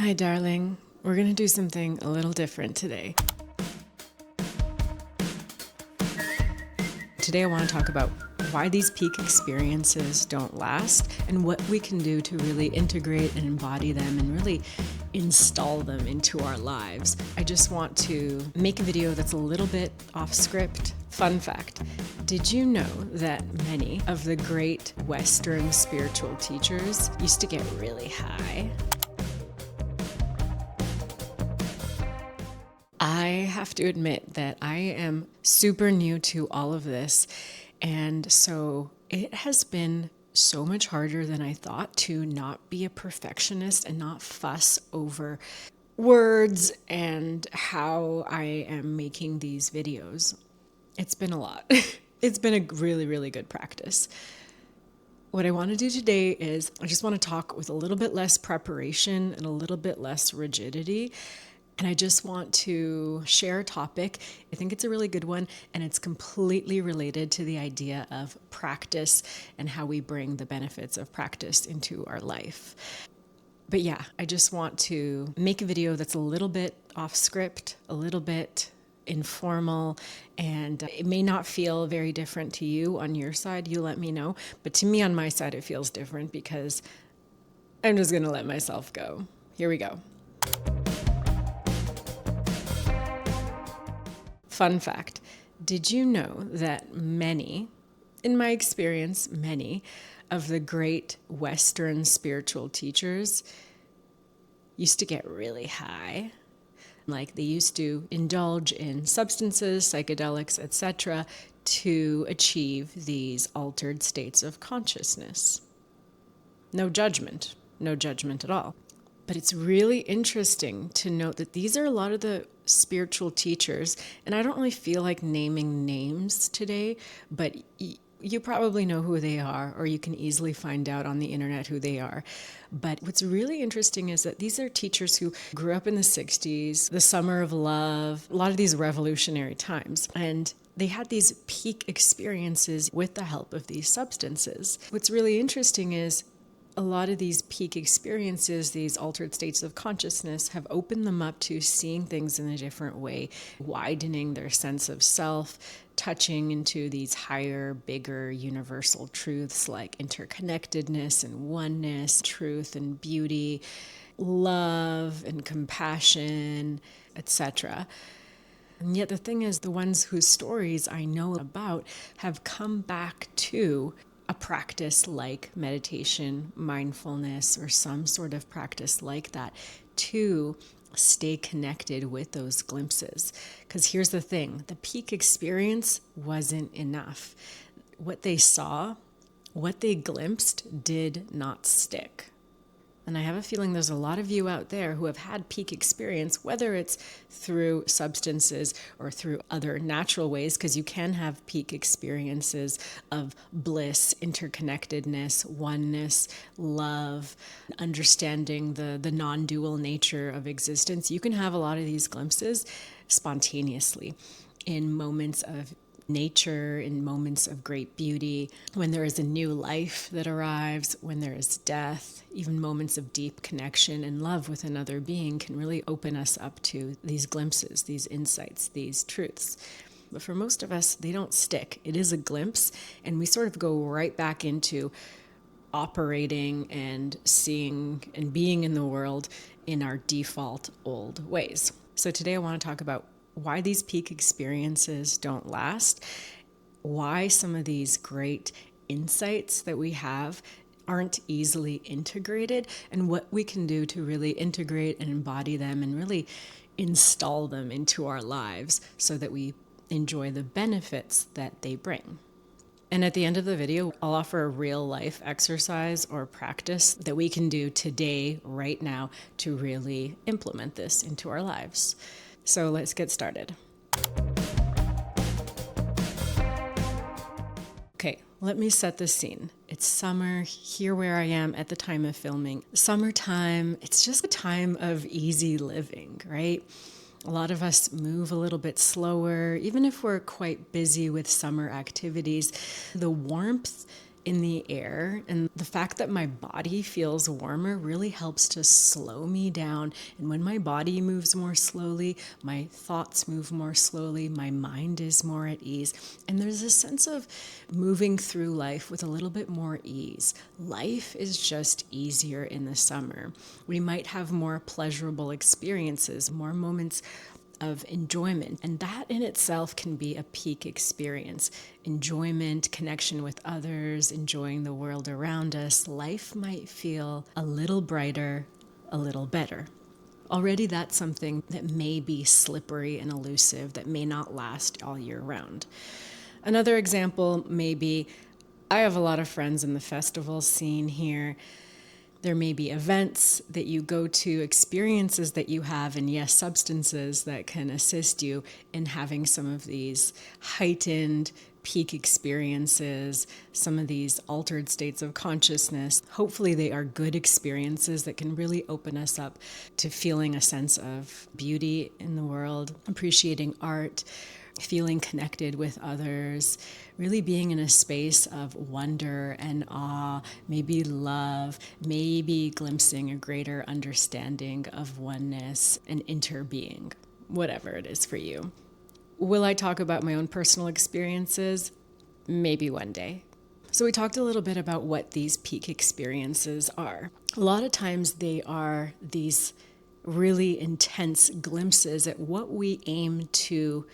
Hi, darling. We're going to do something a little different today. Today, I want to talk about why these peak experiences don't last and what we can do to really integrate and embody them and really install them into our lives. I just want to make a video that's a little bit off script. Fun fact, did you know that many of the great Western spiritual teachers used to get really high? I have to admit that I am super new to all of this, and so it has been so much harder than I thought to not be a perfectionist and not fuss over words and how I am making these videos. It's been a lot. It's been a really, really good practice. What I want to do today is I just want to talk with a little bit less preparation and a little bit less rigidity. And I just want to share a topic. I think it's a really good one, and it's completely related to the idea of practice and how we bring the benefits of practice into our life. But yeah, I just want to make a video that's a little bit off script, a little bit informal, and it may not feel very different to you on your side. You let me know. But to me on my side, it feels different because I'm just going to let myself go. Here we go. Fun fact, did you know that many, in my experience, many of the great Western spiritual teachers used to get really high? Like they used to indulge in substances, psychedelics, etc., to achieve these altered states of consciousness. No judgment at all. But it's really interesting to note that these are a lot of the spiritual teachers, and I don't really feel like naming names today, but you probably know who they are, or you can easily find out on the internet who they are. But what's really interesting is that these are teachers who grew up in the 60s, the summer of love, a lot of these revolutionary times, and they had these peak experiences with the help of these substances. What's really interesting is a lot of these peak experiences, these altered states of consciousness, have opened them up to seeing things in a different way, widening their sense of self, touching into these higher, bigger, universal truths like interconnectedness and oneness, truth and beauty, love and compassion, etc. And yet the thing is, the ones whose stories I know about have come back to a practice like meditation, mindfulness, or some sort of practice like that to stay connected with those glimpses. Because here's the thing, the peak experience wasn't enough. What they saw, what they glimpsed did not stick. And I have a feeling there's a lot of you out there who have had peak experience, whether it's through substances or through other natural ways, because you can have peak experiences of bliss, interconnectedness, oneness, love, understanding the non-dual nature of existence. You can have a lot of these glimpses spontaneously in moments of nature, in moments of great beauty, when there is a new life that arrives, when there is death, even moments of deep connection and love with another being can really open us up to these glimpses, these insights, these truths. But for most of us, they don't stick. It is a glimpse, and we sort of go right back into operating and seeing and being in the world in our default old ways. So today I want to talk about why these peak experiences don't last, why some of these great insights that we have aren't easily integrated, and what we can do to really integrate and embody them and really install them into our lives so that we enjoy the benefits that they bring. And at the end of the video, I'll offer a real life exercise or practice that we can do today, right now, to really implement this into our lives. So let's get started. Okay, let me set the scene. It's summer, here where I am at the time of filming. Summertime, it's just a time of easy living, right? A lot of us move a little bit slower, even if we're quite busy with summer activities. The warmth in the air, and the fact that my body feels warmer really helps to slow me down. And when my body moves more slowly, my thoughts move more slowly, my mind is more at ease, and there's a sense of moving through life with a little bit more ease. Life is just easier in the summer. We might have more pleasurable experiences, more moments of enjoyment. And that in itself can be a peak experience. Enjoyment, connection with others, enjoying the world around us. Life might feel a little brighter, a little better. Already that's something that may be slippery and elusive, that may not last all year round. Another example may be, I have a lot of friends in the festival scene here. There may be events that you go to, experiences that you have, and yes, substances that can assist you in having some of these heightened peak experiences, some of these altered states of consciousness. Hopefully they are good experiences that can really open us up to feeling a sense of beauty in the world, appreciating art, feeling connected with others, really being in a space of wonder and awe, maybe love, maybe glimpsing a greater understanding of oneness and interbeing, whatever it is for you. Will I talk about my own personal experiences? Maybe one day. So we talked a little bit about what these peak experiences are. A lot of times they are these really intense glimpses at what we aim to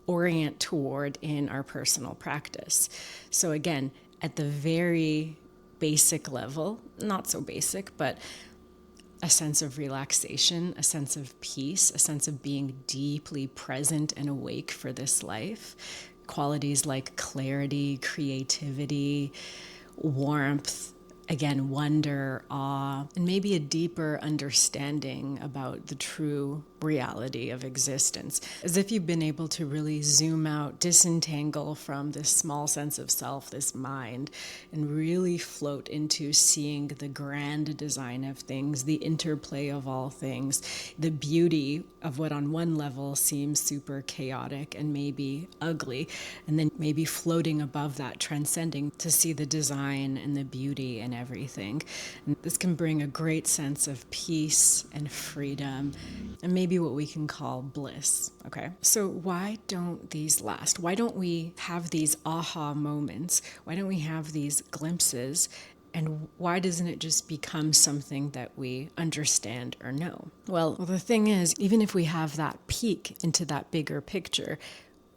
orient toward in our personal practice. So again, at the very basic level, not so basic, but a sense of relaxation, a sense of peace, a sense of being deeply present and awake for this life. Qualities like clarity, creativity, warmth, again, wonder, awe, and maybe a deeper understanding about the true reality of existence. As if you've been able to really zoom out, disentangle from this small sense of self, this mind, and really float into seeing the grand design of things, the interplay of all things, the beauty of what on one level seems super chaotic and maybe ugly, and then maybe floating above that, transcending to see the design and the beauty and everything. And this can bring a great sense of peace and freedom, and maybe what we can call bliss, okay? So why don't these last? Why don't we have these aha moments? Why don't we have these glimpses? And why doesn't it just become something that we understand or know? Well, the thing is, even if we have that peek into that bigger picture,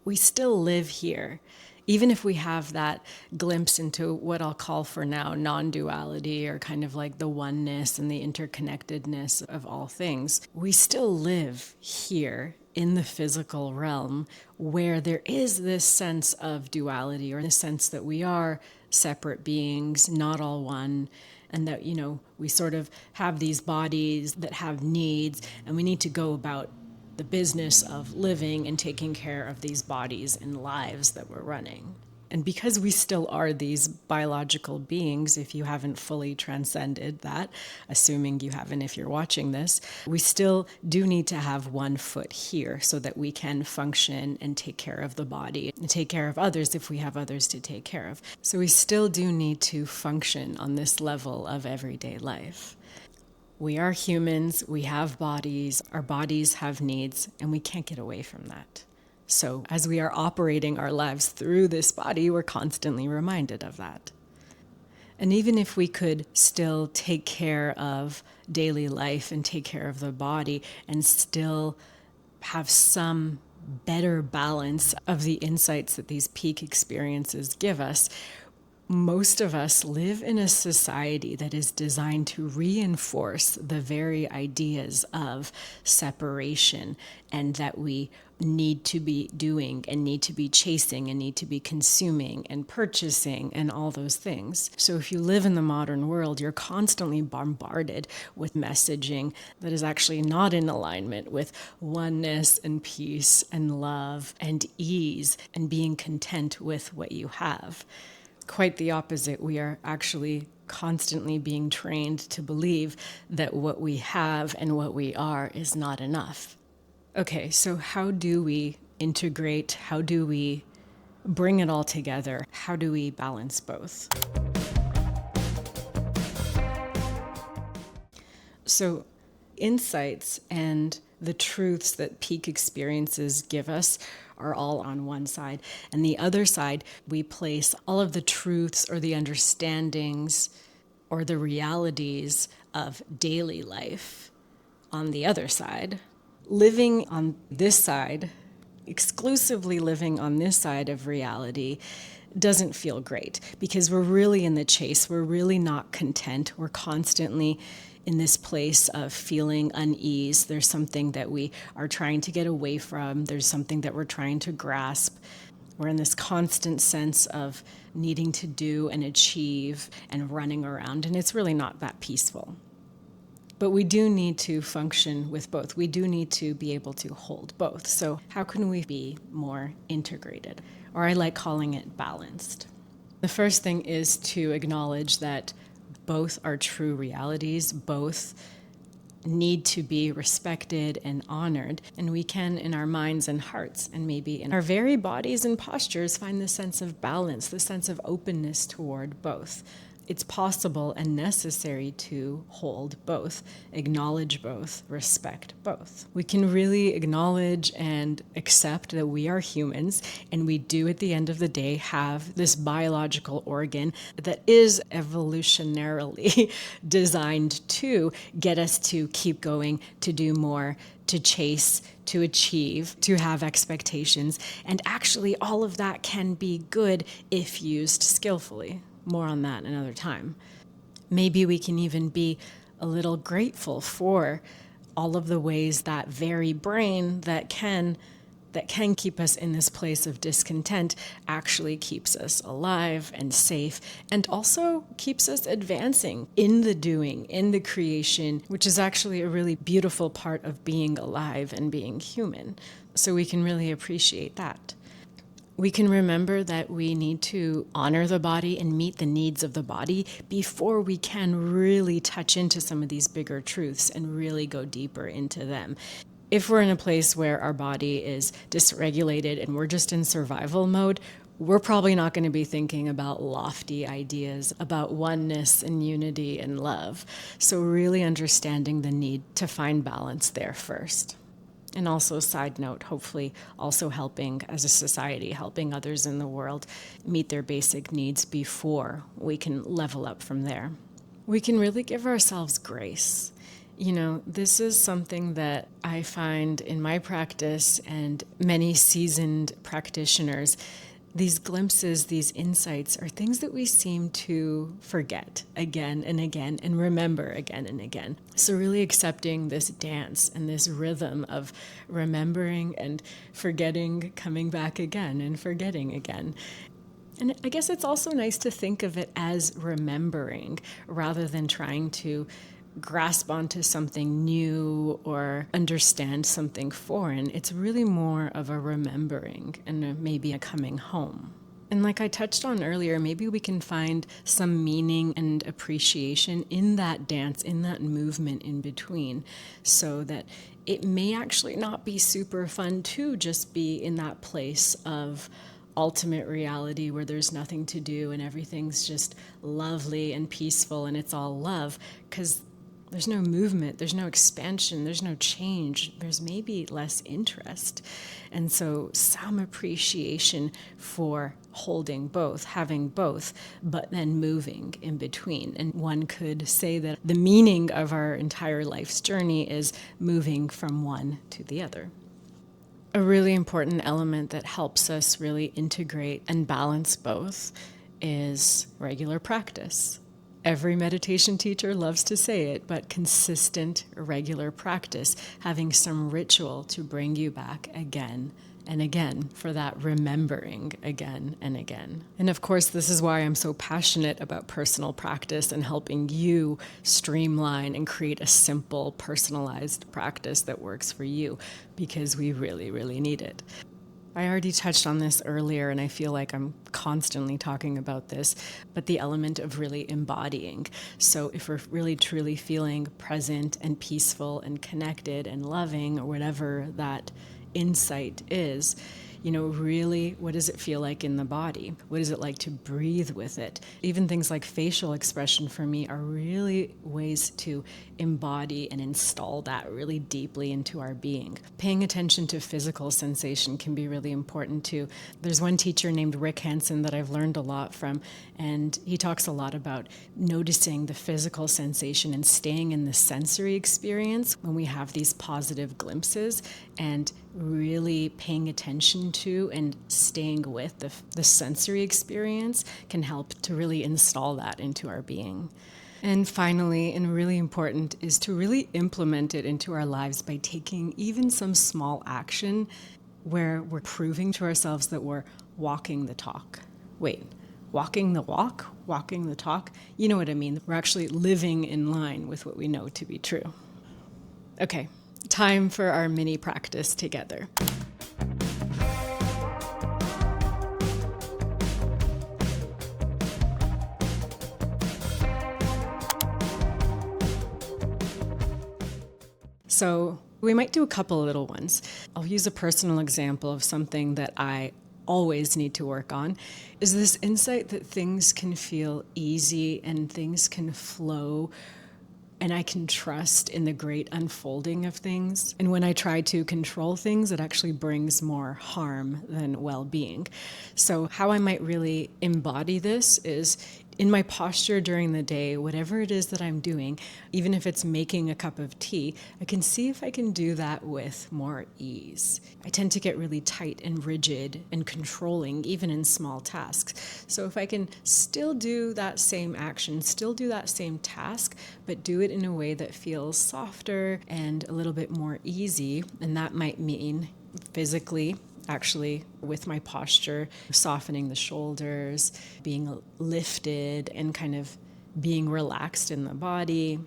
we still live here. Even if we have that glimpse into what I'll call for now non-duality, or kind of like the oneness and the interconnectedness of all things, we still live here in the physical realm where there is this sense of duality, or the sense that we are separate beings, not all one, and that, we sort of have these bodies that have needs, and we need to go about the business of living and taking care of these bodies and lives that we're running. And because we still are these biological beings, if you haven't fully transcended that, assuming you haven't if you're watching this, we still do need to have one foot here so that we can function and take care of the body and take care of others if we have others to take care of. So we still do need to function on this level of everyday life. We are humans, we have bodies, our bodies have needs, and we can't get away from that. So as we are operating our lives through this body, we're constantly reminded of that. And even if we could still take care of daily life and take care of the body and still have some better balance of the insights that these peak experiences give us, most of us live in a society that is designed to reinforce the very ideas of separation, and that we need to be doing and need to be chasing and need to be consuming and purchasing and all those things. So if you live in the modern world, you're constantly bombarded with messaging that is actually not in alignment with oneness and peace and love and ease and being content with what you have. Quite the opposite. We are actually constantly being trained to believe that what we have and what we are is not enough. Okay, so how do we integrate? How do we bring it all together? How do we balance both? So insights and the truths that peak experiences give us are all on one side. And the other side, we place all of the truths or the understandings or the realities of daily life on the other side. Living on this side, exclusively living on this side of reality, doesn't feel great because we're really in the chase. We're really not content. We're constantly in this place of feeling unease. There's something that we are trying to get away from. There's something that we're trying to grasp. We're in this constant sense of needing to do and achieve and running around, and it's really not that peaceful. But we do need to function with both. We do need to be able to hold both. So how can we be more integrated? Or I like calling it balanced. The first thing is to acknowledge that both are true realities, both need to be respected and honored, and we can, in our minds and hearts, and maybe in our very bodies and postures, find the sense of balance, the sense of openness toward both. It's possible and necessary to hold both, acknowledge both, respect both. We can really acknowledge and accept that we are humans, and we do at the end of the day have this biological organ that is evolutionarily designed to get us to keep going, to do more, to chase, to achieve, to have expectations. And actually, all of that can be good if used skillfully. More on that another time. Maybe we can even be a little grateful for all of the ways that very brain that can keep us in this place of discontent actually keeps us alive and safe, and also keeps us advancing in the doing, in the creation, which is actually a really beautiful part of being alive and being human. So we can really appreciate that. We can remember that we need to honor the body and meet the needs of the body before we can really touch into some of these bigger truths and really go deeper into them. If we're in a place where our body is dysregulated and we're just in survival mode, we're probably not going to be thinking about lofty ideas about oneness and unity and love. So really understanding the need to find balance there first. And also, side note, hopefully also helping as a society, helping others in the world meet their basic needs before we can level up from there. We can really give ourselves grace. You know, this is something that I find in my practice and many seasoned practitioners. These glimpses, these insights are things that we seem to forget again and again and remember again and again. So really accepting this dance and this rhythm of remembering and forgetting, coming back again and forgetting again. And I guess it's also nice to think of it as remembering rather than trying to grasp onto something new or understand something foreign. It's really more of a remembering and maybe a coming home. And like I touched on earlier, maybe we can find some meaning and appreciation in that dance, in that movement in between, so that it may actually not be super fun to just be in that place of ultimate reality where there's nothing to do and everything's just lovely and peaceful and it's all love, because there's no movement, there's no expansion, there's no change, there's maybe less interest. And so some appreciation for holding both, having both, but then moving in between. And one could say that the meaning of our entire life's journey is moving from one to the other. A really important element that helps us really integrate and balance both is regular practice. Every meditation teacher loves to say it, but consistent, regular practice, having some ritual to bring you back again and again for that remembering again and again. And of course, this is why I'm so passionate about personal practice and helping you streamline and create a simple, personalized practice that works for you, because we really, really need it. I already touched on this earlier, and I feel like I'm constantly talking about this, but the element of really embodying. So if we're really truly feeling present and peaceful and connected and loving, or whatever that insight is, Really, what does it feel like in the body? What is it like to breathe with it? Even things like facial expression for me are really ways to embody and install that really deeply into our being. Paying attention to physical sensation can be really important too. There's one teacher named Rick Hanson that I've learned a lot from, and he talks a lot about noticing the physical sensation and staying in the sensory experience when we have these positive glimpses, and really paying attention to and staying with the sensory experience can help to really install that into our being. And finally, and really important, is to really implement it into our lives by taking even some small action where we're proving to ourselves that we're walking the talk. Wait, walking the walk? Walking the talk? You know what I mean. We're actually living in line with what we know to be true. Okay, time for our mini practice together. So we might do a couple of little ones. I'll use a personal example of something that I always need to work on, is this insight that things can feel easy and things can flow, and I can trust in the great unfolding of things. And when I try to control things, it actually brings more harm than well-being. So how I might really embody this is in my posture during the day, whatever it is that I'm doing, even if it's making a cup of tea, I can see if I can do that with more ease. I tend to get really tight and rigid and controlling, even in small tasks. So if I can still do that same action, still do that same task, but do it in a way that feels softer and a little bit more easy, and that might mean physically, actually, with my posture, softening the shoulders, being lifted and kind of being relaxed in the body,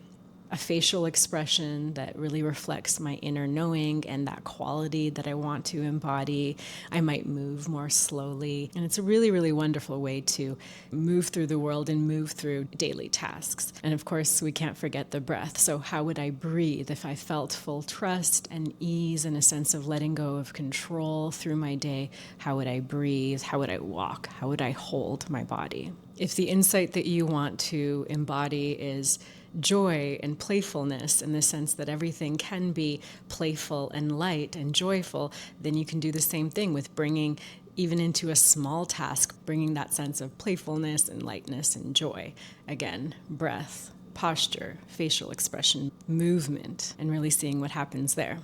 a facial expression that really reflects my inner knowing and that quality that I want to embody. I might move more slowly. And it's a really, really wonderful way to move through the world and move through daily tasks. And of course, we can't forget the breath. So how would I breathe if I felt full trust and ease and a sense of letting go of control through my day? How would I breathe? How would I walk? How would I hold my body? If the insight that you want to embody is joy and playfulness, in the sense that everything can be playful and light and joyful, then you can do the same thing with bringing, even into a small task, bringing that sense of playfulness and lightness and joy. Again, breath, posture, facial expression, movement, and really seeing what happens there.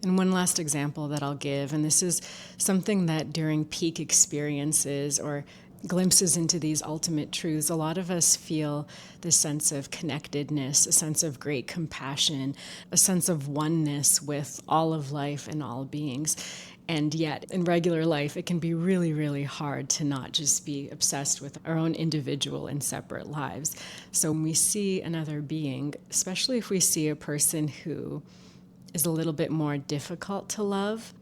And one last example that I'll give, and this is something that during peak experiences or glimpses into these ultimate truths, a lot of us feel this sense of connectedness, a sense of great compassion, a sense of oneness with all of life and all beings. And yet, in regular life, it can be really, really hard to not just be obsessed with our own individual and separate lives. So when we see another being, especially if we see a person who is a little bit more difficult to love,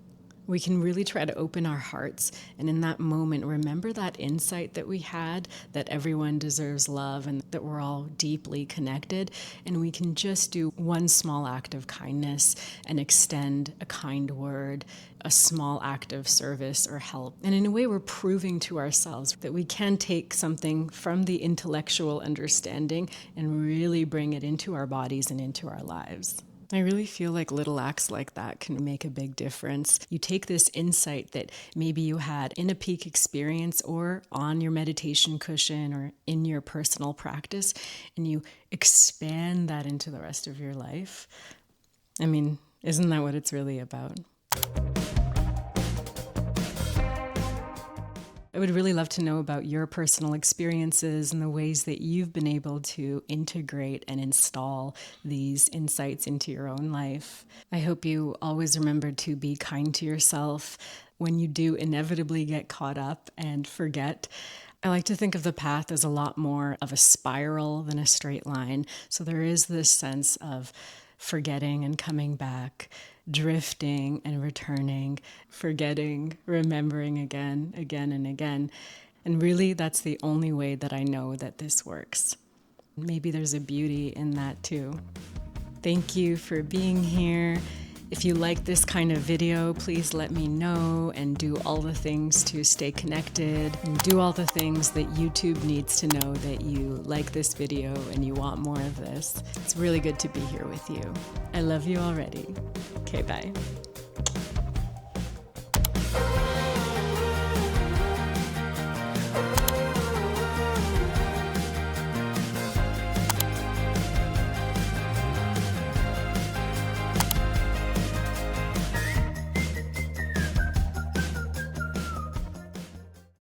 we can really try to open our hearts, and in that moment, remember that insight that we had, that everyone deserves love and that we're all deeply connected, and we can just do one small act of kindness and extend a kind word, a small act of service or help. And in a way, we're proving to ourselves that we can take something from the intellectual understanding and really bring it into our bodies and into our lives. I really feel like little acts like that can make a big difference. You take this insight that maybe you had in a peak experience or on your meditation cushion or in your personal practice, and you expand that into the rest of your life. I mean, isn't that what it's really about? I would really love to know about your personal experiences and the ways that you've been able to integrate and install these insights into your own life. I hope you always remember to be kind to yourself when you do inevitably get caught up and forget. I like to think of the path as a lot more of a spiral than a straight line. So there is this sense of forgetting and coming back, drifting and returning, forgetting, remembering again and again. And really, that's the only way that I know that this works. Maybe there's a beauty in that too. Thank you for being here. If you like this kind of video, please let me know and do all the things to stay connected and do all the things that YouTube needs to know that you like this video and you want more of this. It's really good to be here with you. I love you already. Okay, bye.